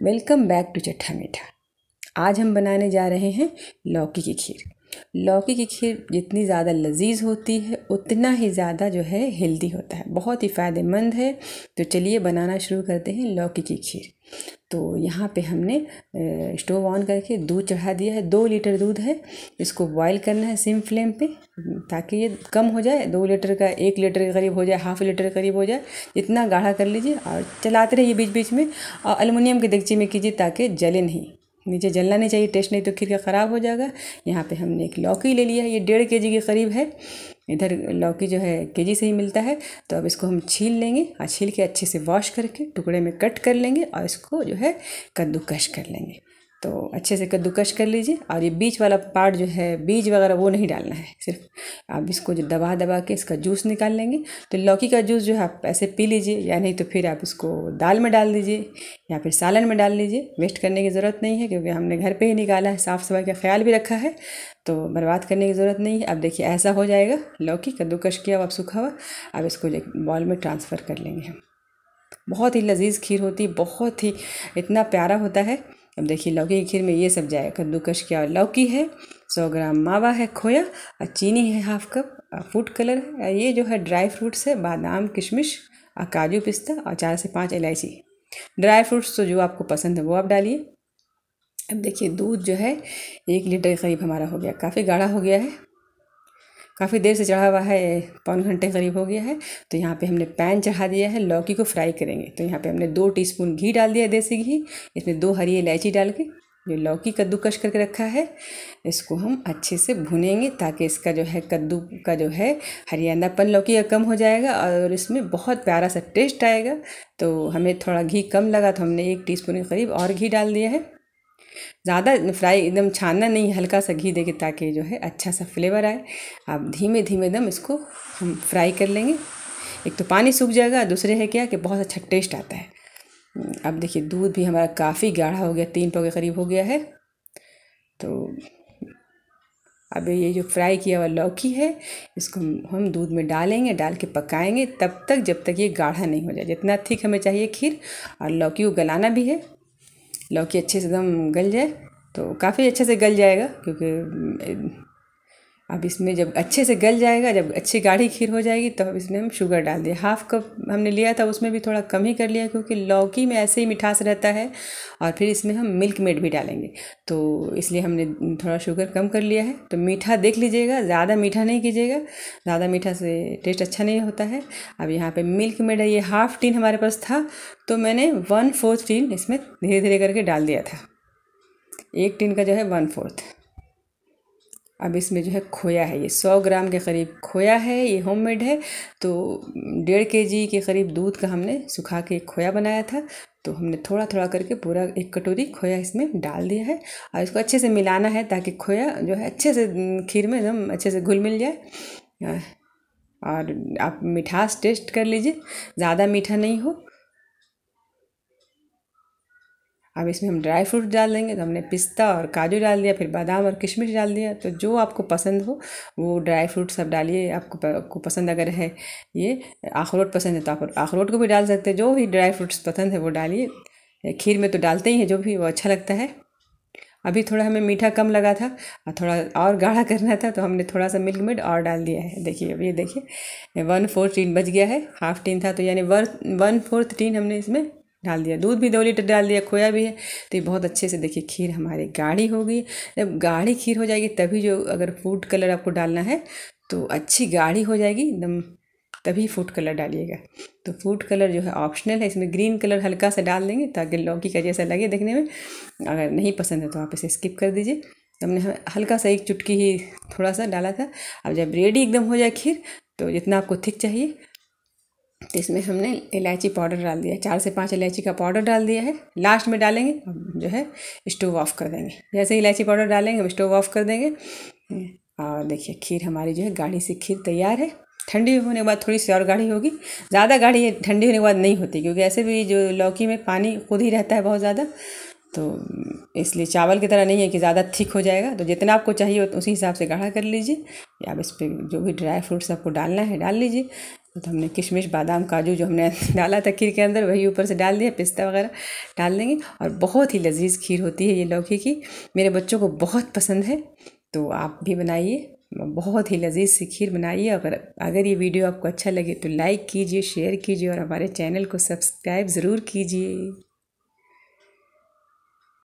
Welcome back to चट्टा मीठा। आज हम बनाने जा रहे हैं लौकी की खीर। लौकी की खीर जितनी ज़्यादा लजीज होती है उतना ही ज़्यादा जो है हेल्दी होता है, बहुत ही फ़ायदेमंद है। तो चलिए बनाना शुरू करते हैं लौकी की खीर। तो यहाँ पे हमने स्टोव ऑन करके दूध चढ़ा दिया है। 2 लीटर दूध है, इसको बॉईल करना है सिम फ्लेम पे ताकि ये कम हो जाए। 2 लीटर का 1 लीटर के करीब हो जाए, हाफ लीटर के करीब हो जाए, इतना गाढ़ा कर लीजिए और चलाते रहिए बीच बीच में। और एलुमिनियम की देगची में कीजिए ताकि जले नहीं, नीचे जलना नहीं चाहिए, टेस्ट नहीं तो खीर का ख़राब हो जाएगा। यहाँ पे हमने एक लौकी ले लिया है, ये 1.5 kg के करीब है। इधर लौकी जो है केजी से ही मिलता है। तो अब इसको हम छील लेंगे और छील के अच्छे से वॉश करके टुकड़े में कट कर लेंगे और इसको जो है कद्दूकश कर लेंगे। तो अच्छे से कद्दूकश कर लीजिए और ये बीच वाला पार्ट जो है, बीज वगैरह वो नहीं डालना है, सिर्फ आप इसको जो दबा दबा के इसका जूस निकाल लेंगे। तो लौकी का जूस जो है आप ऐसे पी लीजिए, या नहीं तो फिर आप इसको दाल में डाल दीजिए या फिर सालन में डाल लीजिए। वेस्ट करने की ज़रूरत नहीं है क्योंकि हमने घर पे ही निकाला है, साफ़ सफाई का ख्याल भी रखा है, तो बर्बाद करने की ज़रूरत नहीं है। अब देखिए ऐसा हो जाएगा लौकी कद्दूकश किया हुआ, अब सूखा हुआ। अब इसको बॉल में ट्रांसफ़र कर लेंगे हम। बहुत ही लजीज खीर होती है, बहुत ही इतना प्यारा होता है। अब देखिए लौकी की खीर में ये सब जाए, कद्दूकश किया और लौकी है, 100 ग्राम मावा है खोया और चीनी है हाफ कप, फूड कलर है, ये जो है ड्राई फ्रूट्स है, बादाम किशमिश और काजू पिस्ता और 4 से 5 इलायची। ड्राई फ्रूट्स तो जो आपको पसंद है वो आप डालिए। अब देखिए दूध जो है 1 लीटर के करीब हमारा हो गया, काफ़ी गाढ़ा हो गया है, काफ़ी देर से चढ़ा हुआ है, 1 घंटे करीब हो गया है। तो यहाँ पे हमने पैन चढ़ा दिया है, लौकी को फ्राई करेंगे। तो यहाँ पे हमने 2 टीस्पून घी डाल दिया, देसी घी। इसमें 2 हरी इलायची डाल के जो लौकी कद्दूकश करके रखा है इसको हम अच्छे से भुनेंगे ताकि इसका जो है कद्दू का जो है हरियाणापन लौकी का कम हो जाएगा और इसमें बहुत प्यारा सा टेस्ट आएगा। तो हमें थोड़ा घी कम लगा तो हमने 1 टीस्पून के करीब और घी डाल दिया है। ज़्यादा फ्राई एकदम छानना नहीं, हल्का सा घी देके ताकि जो है अच्छा सा फ्लेवर आए। अब धीमे धीमे दम इसको हम फ्राई कर लेंगे। एक तो पानी सूख जाएगा, दूसरे है क्या कि बहुत अच्छा टेस्ट आता है। अब देखिए दूध भी हमारा काफ़ी गाढ़ा हो गया, 3 पाव के करीब हो गया है। तो अब ये जो फ्राई किया हुआ लौकी है इसको हम दूध में डालेंगे, डाल के पकाएंगे तब तक जब तक ये गाढ़ा नहीं हो जाए। जितना थिक हमें चाहिए खीर, और लौकी को गलाना भी है। लौकी अच्छे से एकदम गल जाए तो काफ़ी अच्छे से गल जाएगा, क्योंकि अब इसमें जब अच्छे से गल जाएगा, जब अच्छी गाढ़ी खीर हो जाएगी तब अब इसमें हम शुगर डाल दिए। हाफ कप हमने लिया था, उसमें भी थोड़ा कम ही कर लिया क्योंकि लौकी में ऐसे ही मिठास रहता है। और फिर इसमें हम मिल्क मेड भी डालेंगे तो इसलिए हमने थोड़ा शुगर कम कर लिया है। तो मीठा देख लीजिएगा, ज़्यादा मीठा नहीं कीजिएगा, ज़्यादा मीठा से टेस्ट अच्छा नहीं होता है। अब यहाँ पे मिल्क मेड है, ये हाफ टीन हमारे पास था तो मैंने 1/4 टीन इसमें धीरे धीरे करके डाल दिया था। 1 टीन का जो है 1/4। अब इसमें जो है खोया है, ये 100 ग्राम के करीब खोया है, ये होममेड है। तो 1.5 kg के करीब दूध का हमने सुखा के खोया बनाया था। तो हमने थोड़ा थोड़ा करके पूरा 1 कटोरी खोया इसमें डाल दिया है और इसको अच्छे से मिलाना है ताकि खोया जो है अच्छे से खीर में एकदम अच्छे से घुल मिल जाए। और आप मिठास टेस्ट कर लीजिए, ज़्यादा मीठा नहीं हो। अब इसमें हम ड्राई फ्रूट डाल देंगे। तो हमने पिस्ता और काजू डाल दिया, फिर बादाम और किशमिश डाल दिया। तो जो आपको पसंद हो वो ड्राई फ्रूट सब डालिए। आपको पसंद अगर है ये अखरोट पसंद है तो आप अखरोट को भी डाल सकते हैं। जो भी ड्राई फ्रूट्स पसंद है वो डालिए। खीर में तो डालते ही हैं, जो भी वो अच्छा लगता है। अभी थोड़ा हमें मीठा कम लगा था और थोड़ा और गाढ़ा करना था तो हमने थोड़ा सा मिल्क मेड और डाल दिया है। देखिए अब ये देखिए 1/4 टीन बच गया है, हाफ टीन था तो यानी 1/4 टीन हमने इसमें डाल दिया। दूध भी 2 लीटर डाल दिया, खोया भी है। तो ये बहुत अच्छे से देखिए खीर हमारी गाढ़ी हो गई। जब गाढ़ी खीर हो जाएगी तभी जो अगर फूड कलर आपको डालना है तो अच्छी गाढ़ी हो जाएगी एकदम, तभी फूड कलर डालिएगा। तो फूड कलर जो है ऑप्शनल है, इसमें ग्रीन कलर हल्का सा डाल देंगे ताकि लौकी का जैसा लगे देखने में। अगर नहीं पसंद है तो आप इसे स्किप कर दीजिए। हमने हल्का सा 1 चुटकी ही थोड़ा सा डाला था। अब जब रेडी एकदम हो जाए खीर, तो जितना आपको थिक चाहिए तो इसमें हमने इलायची पाउडर डाल दिया, 4 से 5 इलायची का पाउडर डाल दिया है। लास्ट में डालेंगे, अब जो है स्टोव ऑफ कर देंगे। जैसे इलायची पाउडर डालेंगे हम स्टोव ऑफ कर देंगे। और देखिए खीर हमारी जो है गाढ़ी सी खीर तैयार है। ठंडी होने के बाद थोड़ी सी और गाढ़ी होगी, ज़्यादा गाढ़ी ठंडी होने के बाद नहीं होती क्योंकि ऐसे भी जो लौकी में पानी खुद ही रहता है बहुत ज़्यादा। तो इसलिए चावल की तरह नहीं है कि ज़्यादा थिक हो जाएगा। तो जितना आपको चाहिए उसी हिसाब से गाढ़ा कर लीजिए। या अब इस पर जो भी ड्राई फ्रूट्स आपको डालना है डाल लीजिए। तो हमने किशमिश बादाम काजू जो हमने डाला था खीर के अंदर वही ऊपर से डाल दिया, पिस्ता वगैरह डाल देंगे और बहुत ही लजीज खीर होती है ये लौकी की। मेरे बच्चों को बहुत पसंद है, तो आप भी बनाइए, बहुत ही लजीज सी खीर बनाइए। अगर ये वीडियो आपको अच्छा लगे तो लाइक कीजिए, शेयर कीजिए और हमारे चैनल को सब्सक्राइब ज़रूर कीजिए।